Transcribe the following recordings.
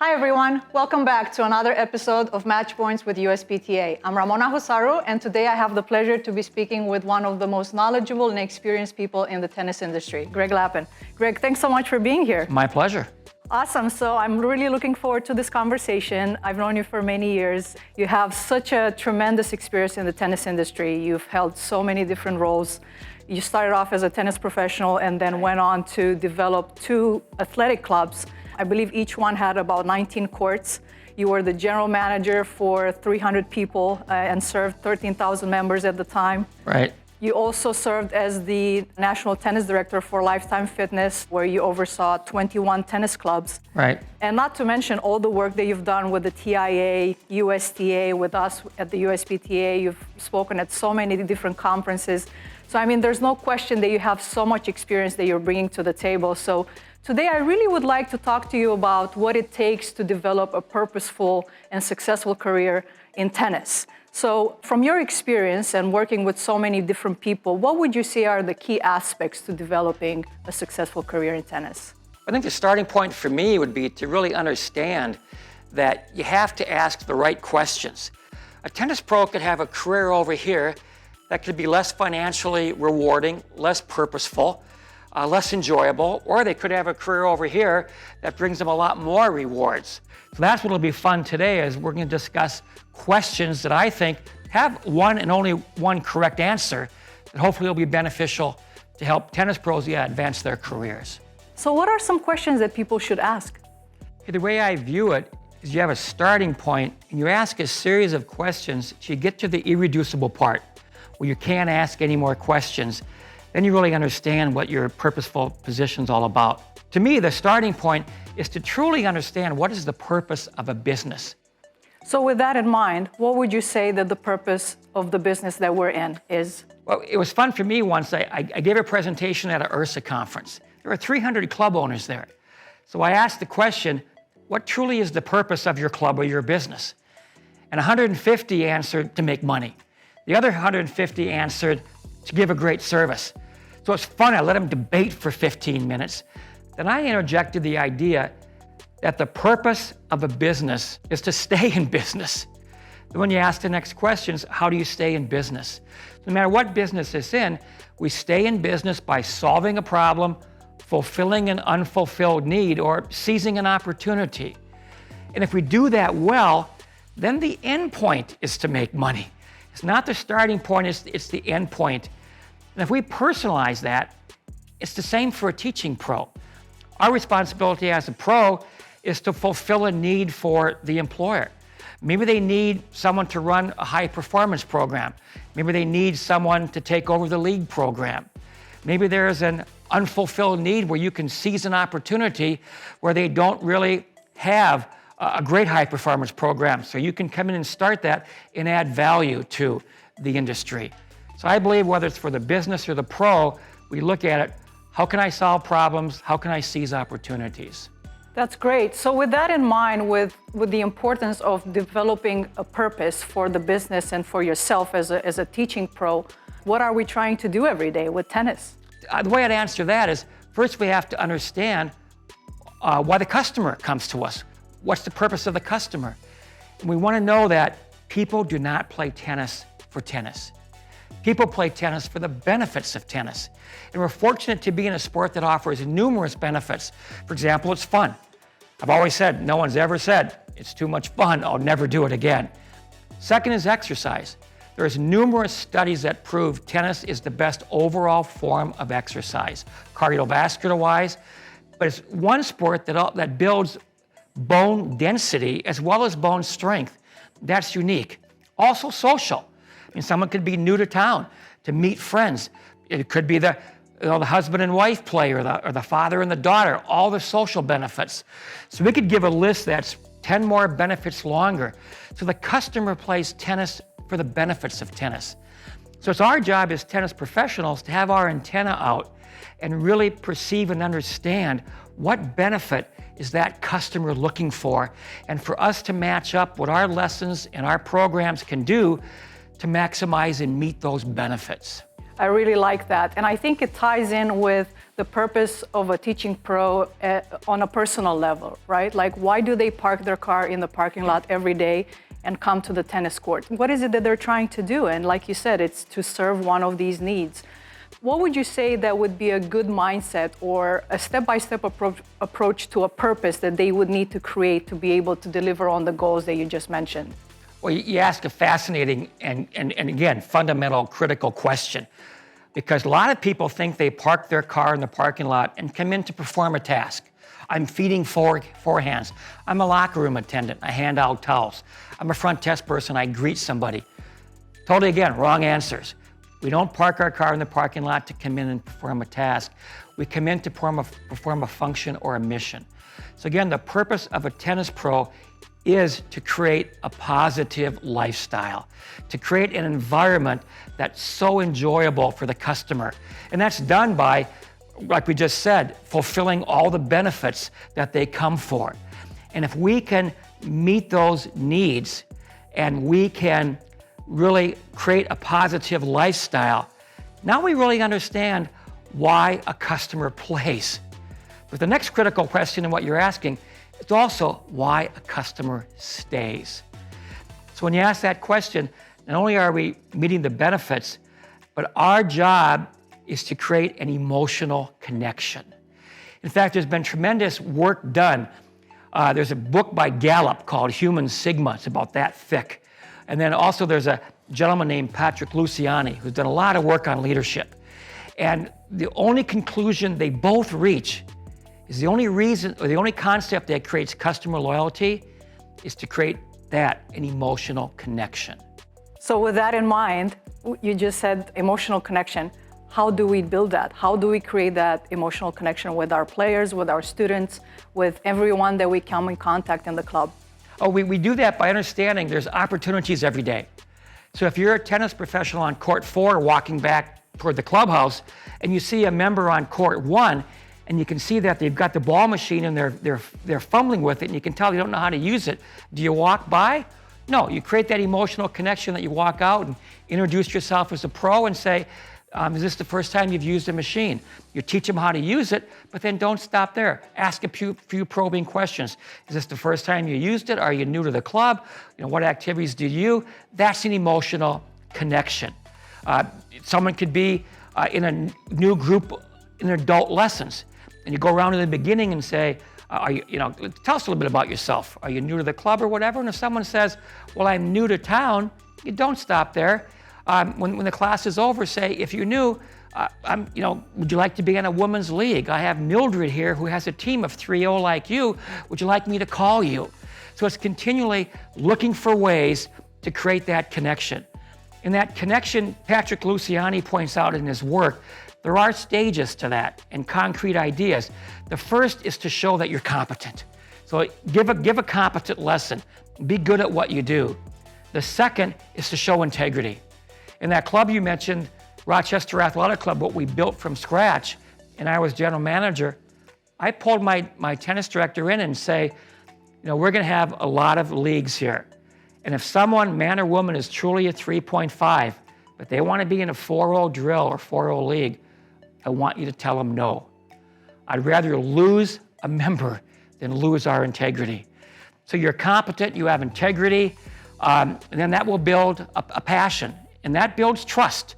Hi everyone, welcome back to another episode of Match Points with USPTA. I'm Ramona Husaru, and today I have the pleasure to be speaking with one of the most knowledgeable and experienced people in the tennis industry, Greg Lappin. Greg, thanks so much for being here. My pleasure. Awesome, so I'm really looking forward to this conversation. I've known you for many years. You have such a tremendous experience in the tennis industry. You've held so many different roles. You started off as a tennis professional and then went on to develop 2 athletic clubs. I believe each one had about 19 courts. You were the general manager for 300 people and served 13,000 members at the time. Right. You also served as the national tennis director for Lifetime Fitness, where you oversaw 21 tennis clubs. Right. And not to mention all the work that you've done with the TIA, USTA, with us at the USPTA. You've spoken at so many different conferences. So, I mean, there's no question that you have so much experience that you're bringing to the table. So today, I really would like to talk to you about what it takes to develop a purposeful and successful career in tennis. So from your experience and working with so many different people, what would you say are the key aspects to developing a successful career in tennis? I think the starting point for me would be to really understand that you have to ask the right questions. A tennis pro could have a career over here that could be less financially rewarding, less purposeful, less enjoyable, or they could have a career over here that brings them a lot more rewards. So that's what will be fun today, is we're going to discuss questions that I think have one and only one correct answer that hopefully will be beneficial to help tennis pros advance their careers. So what are some questions that people should ask? The way I view it is you have a starting point and you ask a series of questions till you get to the irreducible part where you can't ask any more questions. Then you really understand what your purposeful position is all about. To me, the starting point is to truly understand what is the purpose of a business. So with that in mind, what would you say that the purpose of the business that we're in is? Well, it was fun for me once. I gave a presentation at an URSA conference. There were 300 club owners there. So I asked the question, what truly is the purpose of your club or your business? And 150 answered to make money. The other 150 answered to give a great service. So it's fun. I let them debate for 15 minutes. Then I interjected the idea that the purpose of a business is to stay in business. Then when you ask the next questions, how do you stay in business? No matter what business it's in, we stay in business by solving a problem, fulfilling an unfulfilled need, or seizing an opportunity. And if we do that well, then the end point is to make money. It's not the starting point, it's the end point. And if we personalize that, it's the same for a teaching pro. Our responsibility as a pro is to fulfill a need for the employer. Maybe they need someone to run a high performance program. Maybe they need someone to take over the league program. Maybe there's an unfulfilled need where you can seize an opportunity where they don't really have a great high performance program. So you can come in and start that and add value to the industry. So I believe whether it's for the business or the pro, we look at it, how can I solve problems? How can I seize opportunities? That's great. So with that in mind, with the importance of developing a purpose for the business and for yourself as a teaching pro, what are we trying to do every day with tennis? The way I'd answer that is, first we have to understand why the customer comes to us. What's the purpose of the customer? And we want to know that people do not play tennis for tennis. People play tennis for the benefits of tennis. And we're fortunate to be in a sport that offers numerous benefits. For example, it's fun. I've always said, no one's ever said, it's too much fun, I'll never do it again. Second is exercise. There's numerous studies that prove tennis is the best overall form of exercise, cardiovascular-wise, but it's one sport that builds bone density as well as bone strength. That's unique. Also social. I mean, someone could be new to town to meet friends. It could be the husband and wife play or the father and the daughter, all the social benefits. So we could give a list that's 10 more benefits longer. So the customer plays tennis for the benefits of tennis. So it's our job as tennis professionals to have our antenna out and really perceive and understand what benefit is that customer looking for, and for us to match up what our lessons and our programs can do to maximize and meet those benefits. I really like that. And I think it ties in with the purpose of a teaching pro on a personal level, right? Like, why do they park their car in the parking lot every day and come to the tennis court? What is it that they're trying to do? And like you said, it's to serve one of these needs. What would you say that would be a good mindset or a step-by-step approach to a purpose that they would need to create to be able to deliver on the goals that you just mentioned? Well, you ask a fascinating and again, fundamental, critical question. Because a lot of people think they park their car in the parking lot and come in to perform a task. I'm feeding forehands. I'm a locker room attendant. I hand out towels. I'm a front desk person. I greet somebody. Totally, again, wrong answers. We don't park our car in the parking lot to come in and perform a task. We come in to perform a function or a mission. So again, the purpose of a tennis pro is to create a positive lifestyle, to create an environment that's so enjoyable for the customer. And that's done by, like we just said, fulfilling all the benefits that they come for. And if we can meet those needs and we can really create a positive lifestyle, now we really understand why a customer plays. But the next critical question in what you're asking, it's also why a customer stays. So when you ask that question, not only are we meeting the benefits, but our job is to create an emotional connection. In fact, there's been tremendous work done. There's a book by Gallup called Human Sigma. It's about that thick. And then also there's a gentleman named Patrick Luciani who's done a lot of work on leadership. And the only conclusion they both reach is the only reason, or the only concept that creates customer loyalty is to create an emotional connection. So with that in mind, you just said emotional connection. How do we build that? How do we create that emotional connection with our players, with our students, with everyone that we come in contact in the club? Oh, we do that by understanding there's opportunities every day. So if you're a tennis professional on court 4 walking back toward the clubhouse and you see a member on court 1, and you can see that they've got the ball machine and they're fumbling with it, and you can tell they don't know how to use it. Do you walk by? No, you create that emotional connection that you walk out and introduce yourself as a pro and say, is this the first time you've used a machine? You teach them how to use it, but then don't stop there. Ask a few probing questions. Is this the first time you used it? Are you new to the club? What activities do you do? That's an emotional connection. Someone could be in a new group in adult lessons. And you go around in the beginning and say, tell us a little bit about yourself. Are you new to the club or whatever? And if someone says, well, I'm new to town, you don't stop there. When the class is over, say, if you're new, would you like to be in a women's league? I have Mildred here who has a team of 3-0 like you. Would you like me to call you? So it's continually looking for ways to create that connection. And that connection, Patrick Luciani points out in his work, there are stages to that and concrete ideas. The first is to show that you're competent. So give a competent lesson. Be good at what you do. The second is to show integrity. In that club you mentioned, Rochester Athletic Club, what we built from scratch, and I was general manager, I pulled my tennis director in and say, we're going to have a lot of leagues here. And if someone, man or woman, is truly a 3.5, but they want to be in a 4-0 drill or 4-0 league, I want you to tell them no. I'd rather lose a member than lose our integrity. So you're competent, you have integrity, and then that will build a passion, and that builds trust.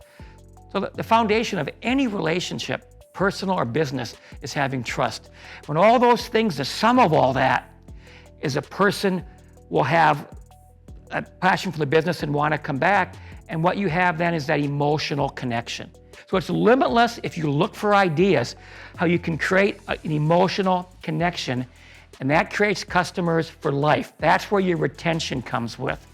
So the foundation of any relationship, personal or business, is having trust. When all those things, the sum of all that, is a person will have a passion for the business and want to come back, and what you have then is that emotional connection. So it's limitless if you look for ideas, how you can create an emotional connection, and that creates customers for life. That's where your retention comes with.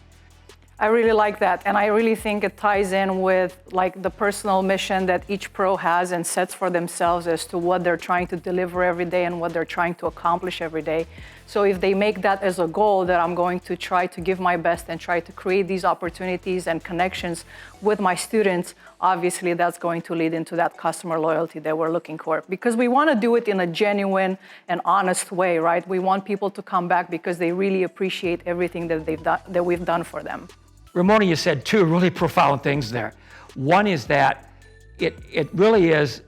I really like that, and I really think it ties in with the personal mission that each pro has and sets for themselves as to what they're trying to deliver every day and what they're trying to accomplish every day. So if they make that as a goal, that I'm going to try to give my best and try to create these opportunities and connections with my students, obviously that's going to lead into that customer loyalty that we're looking for. Because we want to do it in a genuine and honest way, right? We want people to come back because they really appreciate everything that we've done for them. Ramona, you said two really profound things there. One is that it really is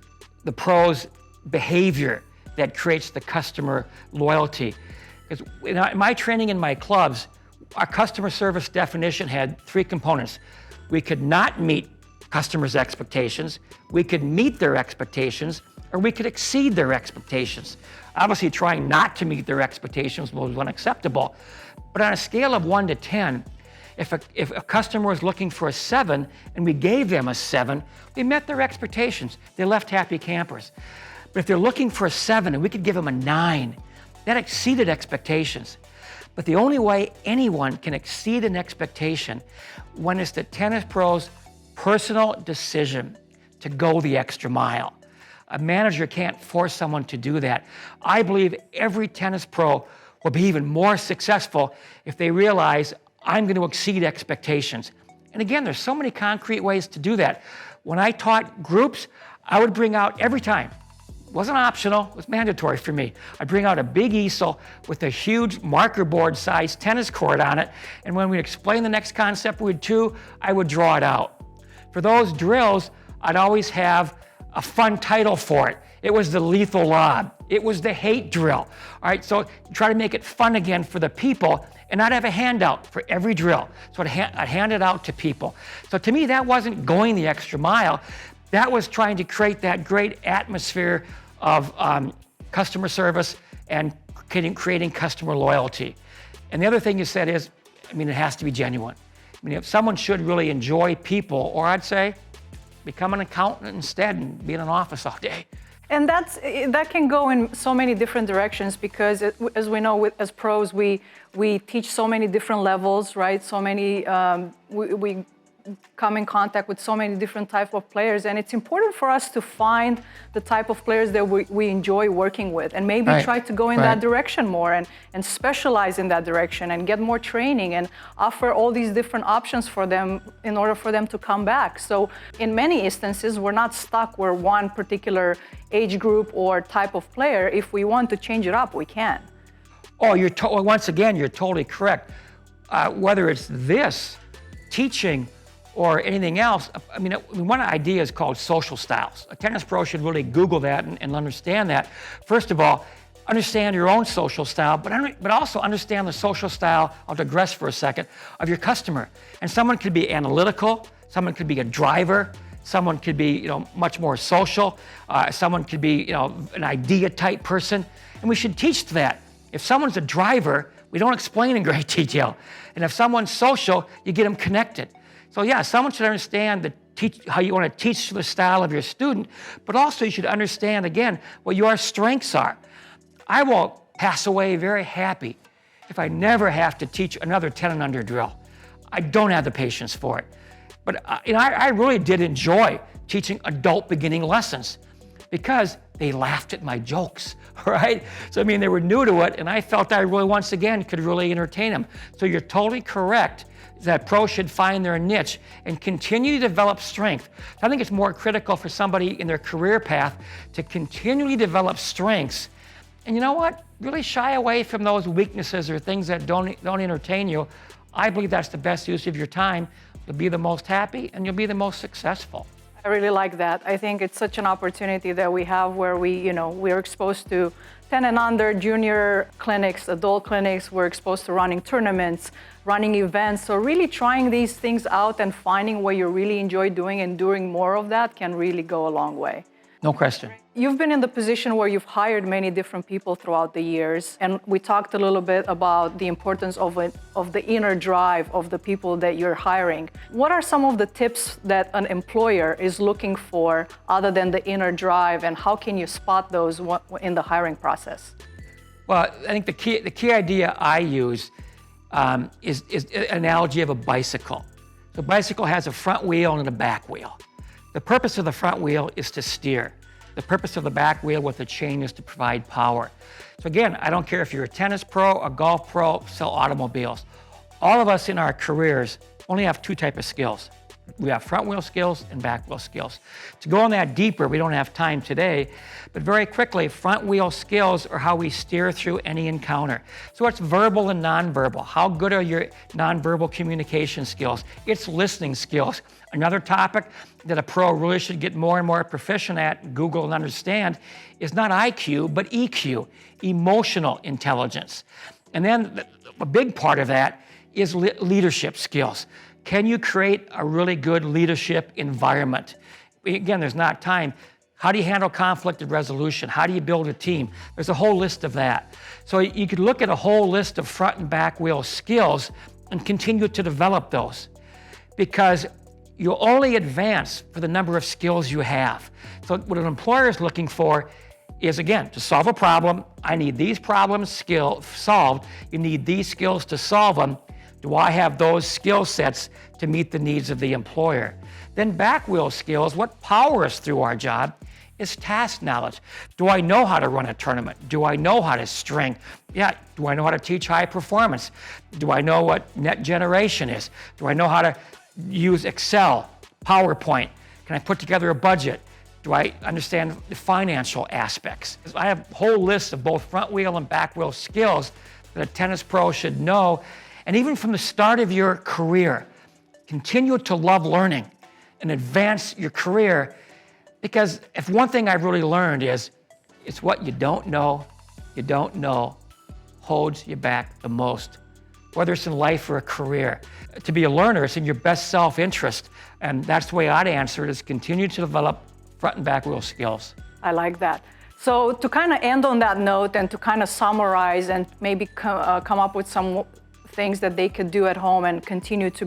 the pro's behavior that creates the customer loyalty. Because in my training in my clubs, our customer service definition had 3 components. We could not meet customers' expectations, we could meet their expectations, or we could exceed their expectations. Obviously, trying not to meet their expectations was unacceptable. But on a scale of 1 to 10, if a customer was looking for a 7 and we gave them a 7, we met their expectations. They left happy campers. But if they're looking for a 7 and we could give them a 9, that exceeded expectations. But the only way anyone can exceed an expectation when it's the tennis pro's personal decision to go the extra mile. A manager can't force someone to do that. I believe every tennis pro will be even more successful if they realize I'm going to exceed expectations. And again, there's so many concrete ways to do that. When I taught groups, I would bring out every time. It wasn't optional, it was mandatory for me. I'd bring out a big easel with a huge marker board sized tennis court on it. And when we'd explain the next concept we'd do, I would draw it out. For those drills, I'd always have a fun title for it. It was the lethal lob. It was the hate drill. All right, so try to make it fun again for the people, and I'd have a handout for every drill. So I'd hand it out to people. So to me, that wasn't going the extra mile. That was trying to create that great atmosphere of customer service and creating customer loyalty. And the other thing you said is, it has to be genuine. If someone should really enjoy people, or I'd say, become an accountant instead and be in an office all day. And that can go in so many different directions because, as we know, as pros, we teach so many different levels, right? So many, we come in contact with so many different types of players, and it's important for us to find the type of players that we enjoy working with, and maybe try to go in that direction more and specialize in that direction and get more training and offer all these different options for them in order for them to come back. So in many instances, we're not stuck with one particular age group or type of player. If we want to change it up, we can. Oh, once again, you're totally correct. Whether it's this, teaching, or anything else, one idea is called social styles. A tennis pro should really Google that and understand that. First of all, understand your own social style, but also understand the social style, I'll digress for a second, of your customer. And someone could be analytical, someone could be a driver, someone could be much more social, someone could be an idea type person, and we should teach that. If someone's a driver, we don't explain in great detail. And if someone's social, you get them connected. So yeah, someone should understand how you want to teach the style of your student, but also you should understand, again, what your strengths are. I will pass away very happy if I never have to teach another 10 and under drill. I don't have the patience for it. But I really did enjoy teaching adult beginning lessons because they laughed at my jokes, right? So they were new to it, and I felt I really, once again, could really entertain them. So you're totally correct that pros should find their niche and continue to develop strength. I think it's more critical for somebody in their career path to continually develop strengths. And you know what? Really shy away from those weaknesses or things that don't entertain you. I believe that's the best use of your time. You'll be the most happy and you'll be the most successful. I really like that. I think it's such an opportunity that we have where we're exposed to 10 and under junior clinics, adult clinics. We're exposed to running tournaments, running events. So really trying these things out and finding what you really enjoy doing and doing more of that can really go a long way. No question. You've been in the position where you've hired many different people throughout the years, and we talked a little bit about the importance of the inner drive of the people that you're hiring. What are some of the tips that an employer is looking for other than the inner drive, and how can you spot those in the hiring process? Well, I think the key idea I use is an analogy of a bicycle. So a bicycle has a front wheel and a back wheel. The purpose of the front wheel is to steer. The purpose of the back wheel with the chain is to provide power. So again, I don't care if you're a tennis pro, a golf pro, sell automobiles. All of us in our careers only have 2 types of skills, We have front wheel skills and back wheel skills. To go on that deeper, we don't have time today, but very quickly, front wheel skills are how we steer through any encounter. So it's verbal and nonverbal. How good are your nonverbal communication skills? It's listening skills. Another topic that a pro really should get more and more proficient at, Google and understand, is not IQ, but EQ, emotional intelligence. And then a big part of that is leadership skills. Can you create a really good leadership environment? Again, there's not time. How do you handle conflict and resolution? How do you build a team? There's a whole list of that. So you could look at a whole list of front and back wheel skills and continue to develop those, because you'll only advance for the number of skills you have. So what an employer is looking for is, again, to solve a problem. I need these problems solved. You need these skills to solve them. Do I have those skill sets to meet the needs of the employer? Then back wheel skills, what power us through our job is task knowledge. Do I know how to run a tournament? Do I know how to string? Yeah, do I know how to teach high performance? Do I know what net generation is? Do I know how to use Excel, PowerPoint? Can I put together a budget? Do I understand the financial aspects? I have a whole list of both front wheel and back wheel skills that a tennis pro should know. And even from the start of your career, continue to love learning and advance your career, because if one thing I've really learned is, it's what you don't know holds you back the most, whether it's in life or a career. To be a learner, it's in your best self-interest, and that's the way I'd answer it, is continue to develop front and back wheel skills. I like that. So to kind of end on that note and to kind of summarize and maybe come up with some things that they could do at home and continue to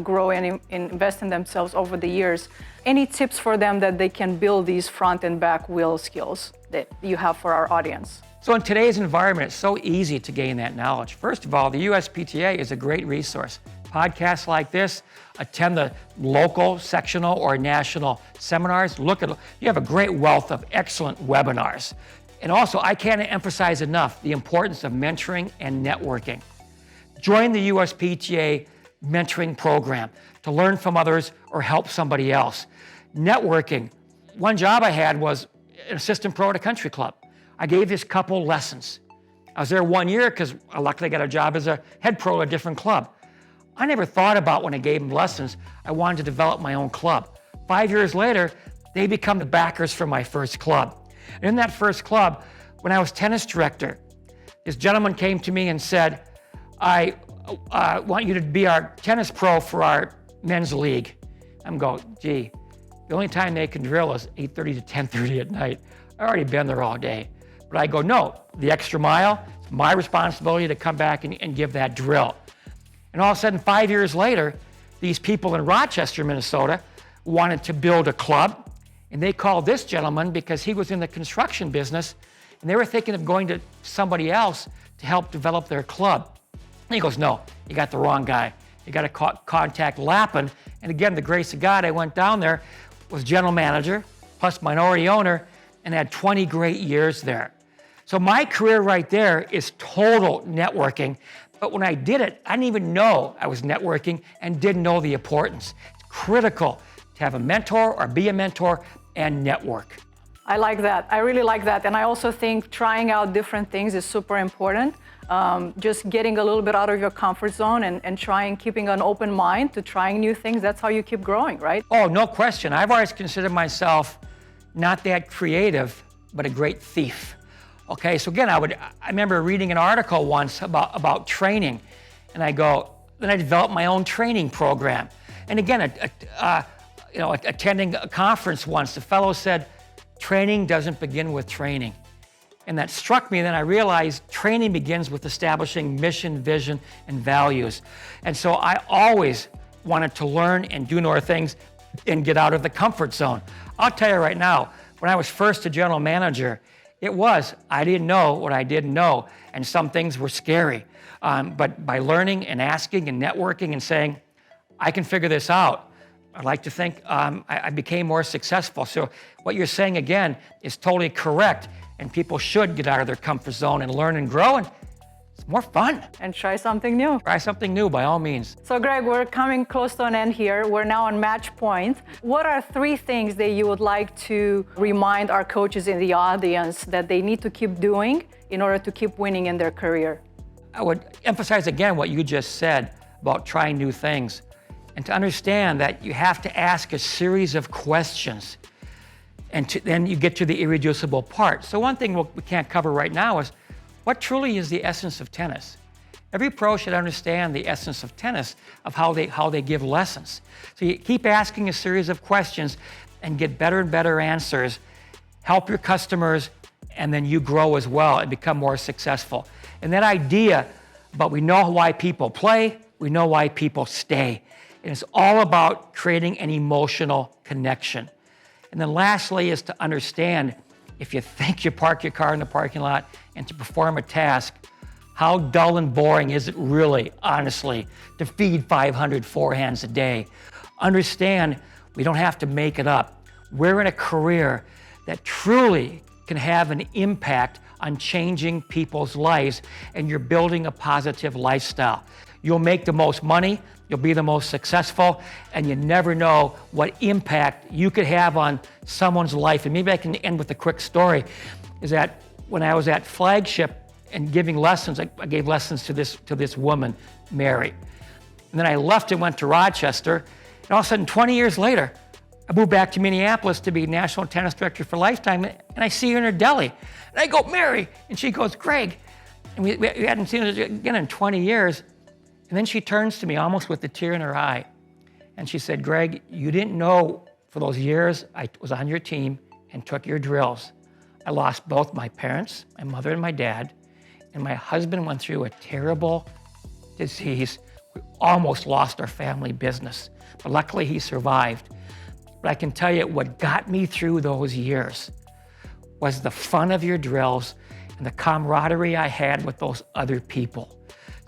grow and invest in themselves over the years, any tips for them that they can build these front and back wheel skills that you have for our audience? So in today's environment, it's so easy to gain that knowledge. First of all, the USPTA is a great resource. Podcasts like this, attend the local, sectional, or national seminars. You have a great wealth of excellent webinars. And also, I can't emphasize enough the importance of mentoring and networking. Join the USPTA mentoring program to learn from others or help somebody else. Networking. One job I had was an assistant pro at a country club. I gave this couple lessons. I was there 1 year because I luckily got a job as a head pro at a different club. I never thought about when I gave them lessons, I wanted to develop my own club. 5 years later, they become the backers for my first club. And in that first club, when I was tennis director, this gentleman came to me and said, I want you to be our tennis pro for our men's league. I'm going, gee, the only time they can drill is 8:30 to 10:30 at night. I've already been there all day. But I go, no, the extra mile, it's my responsibility to come back and give that drill. And all of a sudden, 5 years later, these people in Rochester, Minnesota, wanted to build a club. And they called this gentleman because he was in the construction business. And they were thinking of going to somebody else to help develop their club. And he goes, no, you got the wrong guy. You got to contact Lappin. And again, the grace of God, I went down there, was general manager, plus minority owner, and had 20 great years there. So my career right there is total networking. But when I did it, I didn't even know I was networking and didn't know the importance. It's critical to have a mentor or be a mentor and network. I like that. I really like that. And I also think trying out different things is super important. Just getting a little bit out of your comfort zone and keeping an open mind to trying new things. That's how you keep growing, right? Oh, no question. I've always considered myself not that creative, but a great thief. Okay, so again, I remember reading an article once about training, and then I developed my own training program. And again, attending a conference once, the fellow said, training doesn't begin with training. And that struck me, and then I realized training begins with establishing mission, vision, and values. And so I always wanted to learn and do more things and get out of the comfort zone. I'll tell you right now, when I was first a general manager, I didn't know what I didn't know, and some things were scary. But by learning and asking and networking and saying, I can figure this out, I'd like to think I became more successful. So what you're saying, again, is totally correct, and people should get out of their comfort zone and learn and grow. And It's more fun. And try something new. Try something new, by all means. So Greg, we're coming close to an end here. We're now on match point. What are 3 things that you would like to remind our coaches in the audience that they need to keep doing in order to keep winning in their career? I would emphasize again what you just said about trying new things, and to understand that you have to ask a series of questions, and then you get to the irreducible part. So one thing we can't cover right now is what truly is the essence of tennis. Every pro should understand the essence of tennis, of how they give lessons. So you keep asking a series of questions and get better and better answers, help your customers, and then you grow as well and become more successful. And that idea, but we know why people play, we know why people stay. And it's all about creating an emotional connection. And then lastly is to understand, if you think you park your car in the parking lot and to perform a task, how dull and boring is it really, honestly, to feed 500 forehands a day? Understand, we don't have to make it up. We're in a career that truly can have an impact on changing people's lives, and you're building a positive lifestyle. You'll make the most money, you'll be the most successful, and you never know what impact you could have on someone's life. And maybe I can end with a quick story, is that when I was at Flagship and giving lessons, I gave lessons to this woman, Mary. And then I left and went to Rochester, and all of a sudden, 20 years later, I moved back to Minneapolis to be National Tennis Director for Lifetime, and I see her in her deli. And I go, Mary, and she goes, Greg. And we hadn't seen her again in 20 years. And then she turns to me almost with a tear in her eye. And she said, Greg, you didn't know for those years I was on your team and took your drills. I lost both my parents, my mother and my dad, and my husband went through a terrible disease. We almost lost our family business, but luckily he survived. But I can tell you what got me through those years was the fun of your drills and the camaraderie I had with those other people.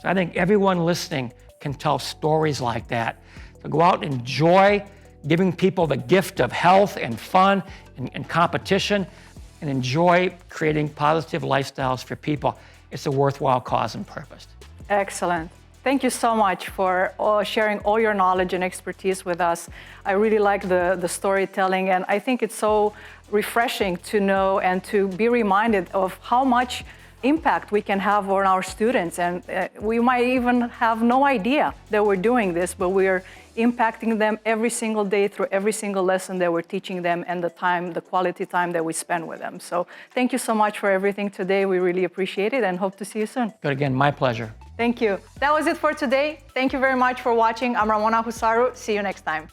So I think everyone listening can tell stories like that. So go out and enjoy giving people the gift of health and fun and competition, and enjoy creating positive lifestyles for people. It's a worthwhile cause and purpose. Excellent. Thank you so much for sharing all your knowledge and expertise with us. I really like the storytelling, and I think it's so refreshing to know and to be reminded of how much impact we can have on our students. And we might even have no idea that we're doing this, but we're impacting them every single day through every single lesson that we're teaching them and the quality time that we spend with them. So thank you so much for everything today. We really appreciate it and hope to see you soon. Good, again, my pleasure. Thank you. That was it for today. Thank you very much for watching. I'm Ramona Husaru. See you next time.